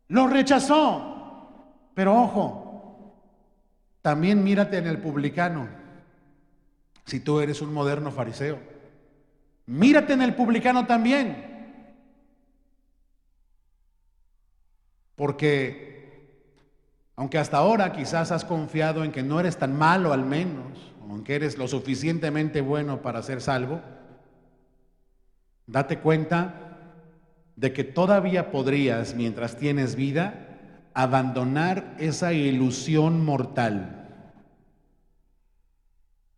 Lo rechazó. Pero ojo, también mírate en el publicano, si tú eres un moderno fariseo. Mírate en el publicano también. Porque, aunque hasta ahora quizás has confiado en que no eres tan malo al menos, o en que eres lo suficientemente bueno para ser salvo, date cuenta de que todavía podrías, mientras tienes vida, abandonar esa ilusión mortal.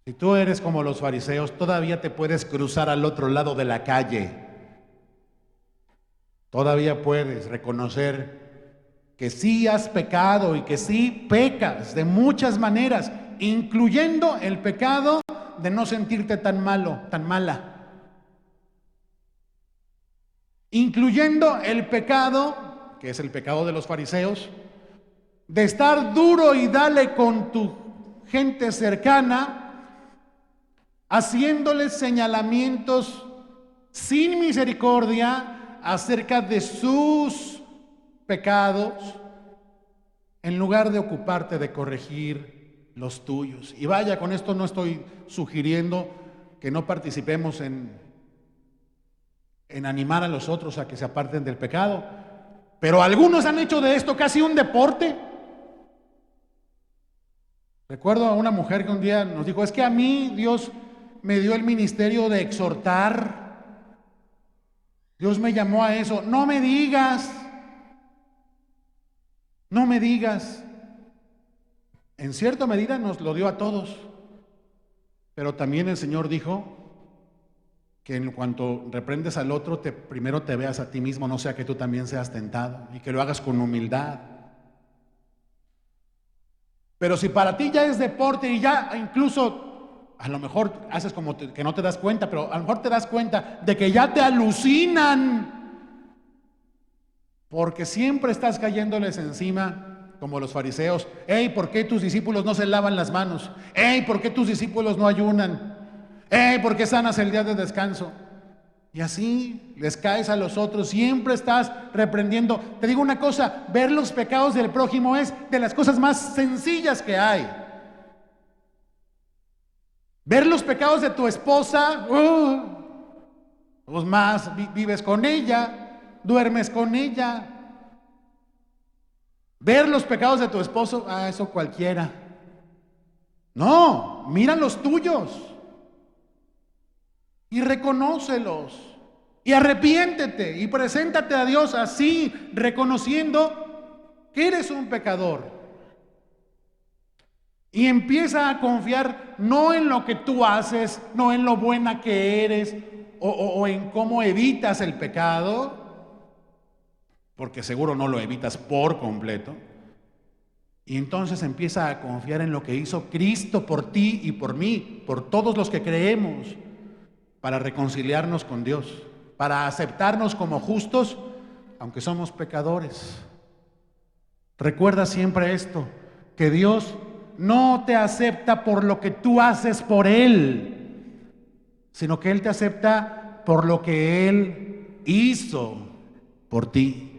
Si tú eres como los fariseos, todavía te puedes cruzar al otro lado de la calle. Todavía puedes reconocer que sí has pecado y que sí pecas de muchas maneras, incluyendo el pecado de no sentirte tan malo, tan mala. Incluyendo el pecado, que es el pecado de los fariseos, de estar duro y dale con tu gente cercana, haciéndoles señalamientos sin misericordia acerca de sus pecados, en lugar de ocuparte de corregir los tuyos. Y vaya, con esto no estoy sugiriendo que no participemos en animar a los otros a que se aparten del pecado, pero algunos han hecho de esto casi un deporte. Recuerdo a una mujer que un día nos dijo: es que a mí Dios me dio el ministerio de exhortar. Dios me llamó a eso. No me digas. No me digas. En cierta medida nos lo dio a todos. Pero también el Señor dijo que en cuanto reprendes al otro, primero te veas a ti mismo, no sea que tú también seas tentado, y que lo hagas con humildad. Pero si para ti ya es deporte y ya incluso a lo mejor haces como que no te das cuenta, pero a lo mejor te das cuenta de que ya te alucinan, porque siempre estás cayéndoles encima como los fariseos. Hey, ¿por qué tus discípulos no se lavan las manos? Hey, ¿por qué tus discípulos no ayunan? Hey, ¿por qué sanas el día de descanso? Y así les caes a los otros, siempre estás reprendiendo. Te digo una cosa, ver los pecados del prójimo es de las cosas más sencillas que hay. Ver los pecados de tu esposa, pues más, vives con ella, duermes con ella. Ver los pecados de tu esposo, eso cualquiera. No, mira los tuyos y reconócelos y arrepiéntete y preséntate a Dios así, reconociendo que eres un pecador. Y empieza a confiar no en lo que tú haces, no en lo buena que eres o en cómo evitas el pecado, porque seguro no lo evitas por completo. Y entonces empieza a confiar en lo que hizo Cristo por ti y por mí, por todos los que creemos, para reconciliarnos con Dios, para aceptarnos como justos, aunque somos pecadores. Recuerda siempre esto, que Dios no te acepta por lo que tú haces por Él, sino que Él te acepta por lo que Él hizo por ti.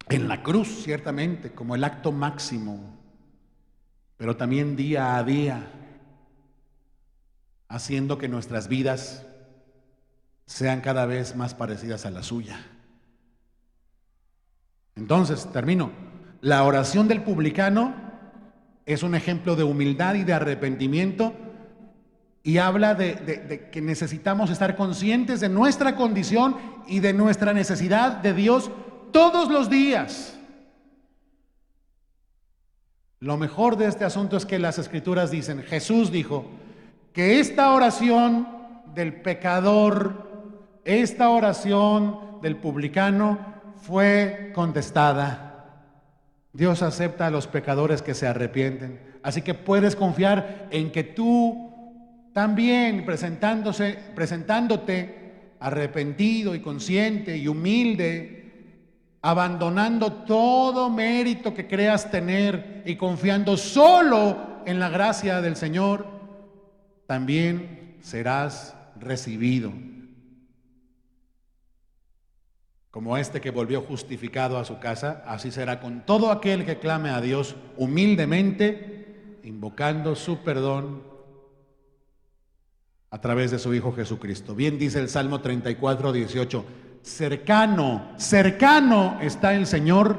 En la cruz, ciertamente, como el acto máximo, pero también día a día, haciendo que nuestras vidas sean cada vez más parecidas a la suya. Entonces, termino. La oración del publicano es un ejemplo de humildad y de arrepentimiento y habla de que necesitamos estar conscientes de nuestra condición y de nuestra necesidad de Dios todos los días. Lo mejor de este asunto es que las Escrituras dicen, Jesús dijo, que esta oración del pecador, esta oración del publicano fue contestada. Dios acepta a los pecadores que se arrepienten. Así que puedes confiar en que tú también presentándote arrepentido y consciente y humilde, abandonando todo mérito que creas tener y confiando solo en la gracia del Señor, también serás recibido. Como este que volvió justificado a su casa, así será con todo aquel que clame a Dios humildemente, invocando su perdón a través de su Hijo Jesucristo. Bien dice el Salmo 34, 18, cercano, cercano está el Señor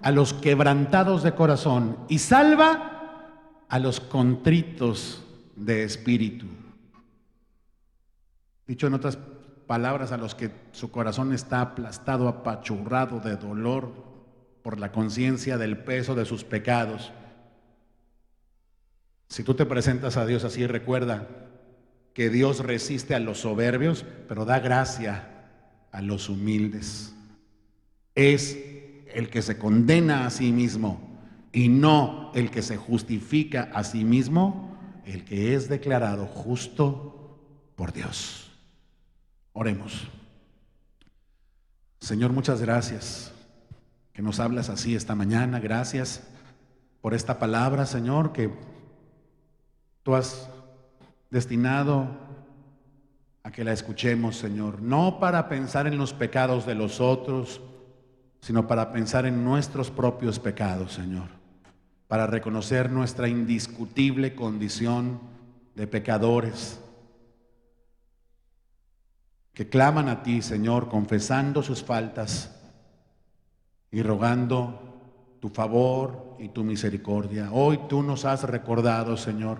a los quebrantados de corazón y salva a los contritos de espíritu. Dicho en otras palabras, a los que su corazón está aplastado, apachurrado de dolor por la conciencia del peso de sus pecados. Si tú te presentas a Dios así, recuerda que Dios resiste a los soberbios, pero da gracia a los humildes. Es el que se condena a sí mismo y no el que se justifica a sí mismo, el que es declarado justo por Dios. Oremos. Señor, muchas gracias que nos hablas así esta mañana. Gracias por esta palabra, Señor, que tú has destinado a que la escuchemos, Señor, no para pensar en los pecados de los otros, sino para pensar en nuestros propios pecados, Señor, para reconocer nuestra indiscutible condición de pecadores que claman a ti, Señor, confesando sus faltas y rogando tu favor y tu misericordia. Hoy tú nos has recordado, Señor,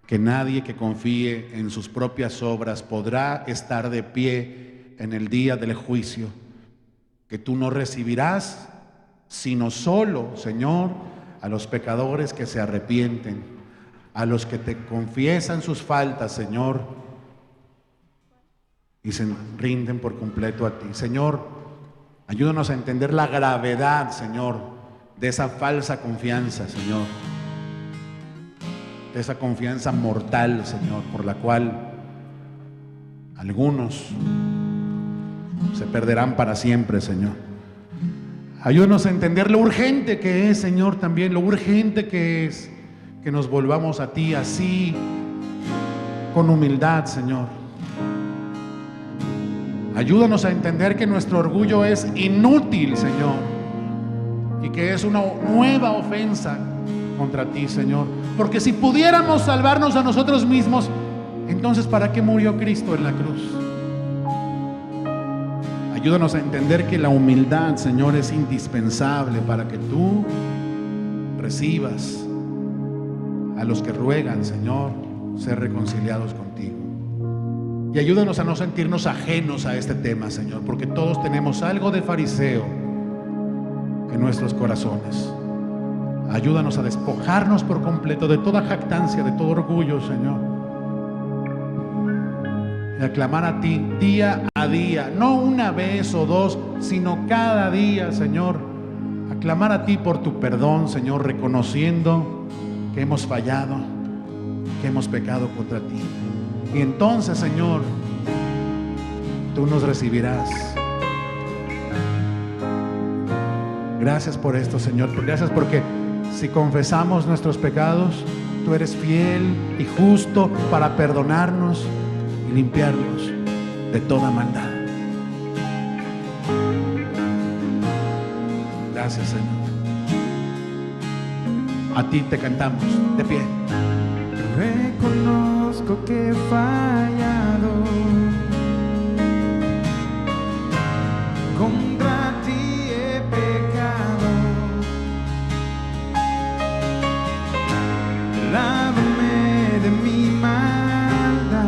que nadie que confíe en sus propias obras podrá estar de pie en el día del juicio, que tú no recibirás, sino solo, Señor, a los pecadores que se arrepienten, a los que te confiesan sus faltas, Señor, y se rinden por completo a ti. Señor, ayúdanos a entender la gravedad, Señor, de esa falsa confianza, Señor, de esa confianza mortal, Señor, por la cual algunos se perderán para siempre, Señor. Ayúdanos a entender lo urgente que es, Señor, también lo urgente que es que nos volvamos a ti así, con humildad, Señor. Ayúdanos a entender que nuestro orgullo es inútil, Señor, y que es una nueva ofensa contra ti, Señor. Porque si pudiéramos salvarnos a nosotros mismos, entonces ¿para qué murió Cristo en la cruz? Ayúdanos a entender que la humildad, Señor, es indispensable para que tú recibas a los que ruegan, Señor, ser reconciliados contigo. Y ayúdanos a no sentirnos ajenos a este tema, Señor, porque todos tenemos algo de fariseo en nuestros corazones. Ayúdanos a despojarnos por completo de toda jactancia, de todo orgullo, Señor, y a clamar a ti día a día, no una vez o dos, sino cada día, Señor, a clamar a ti por tu perdón, Señor, reconociendo que hemos fallado, que hemos pecado contra ti. Y entonces, Señor, tú nos recibirás. Gracias por esto, Señor. Gracias porque si confesamos nuestros pecados, tú eres fiel y justo para perdonarnos y limpiarnos de toda maldad. Gracias, Señor. A ti te cantamos, de pie. Reconozco que he fallado, contra ti he pecado. Lávame de mi maldad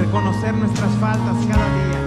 reconocer nuestras faltas cada día.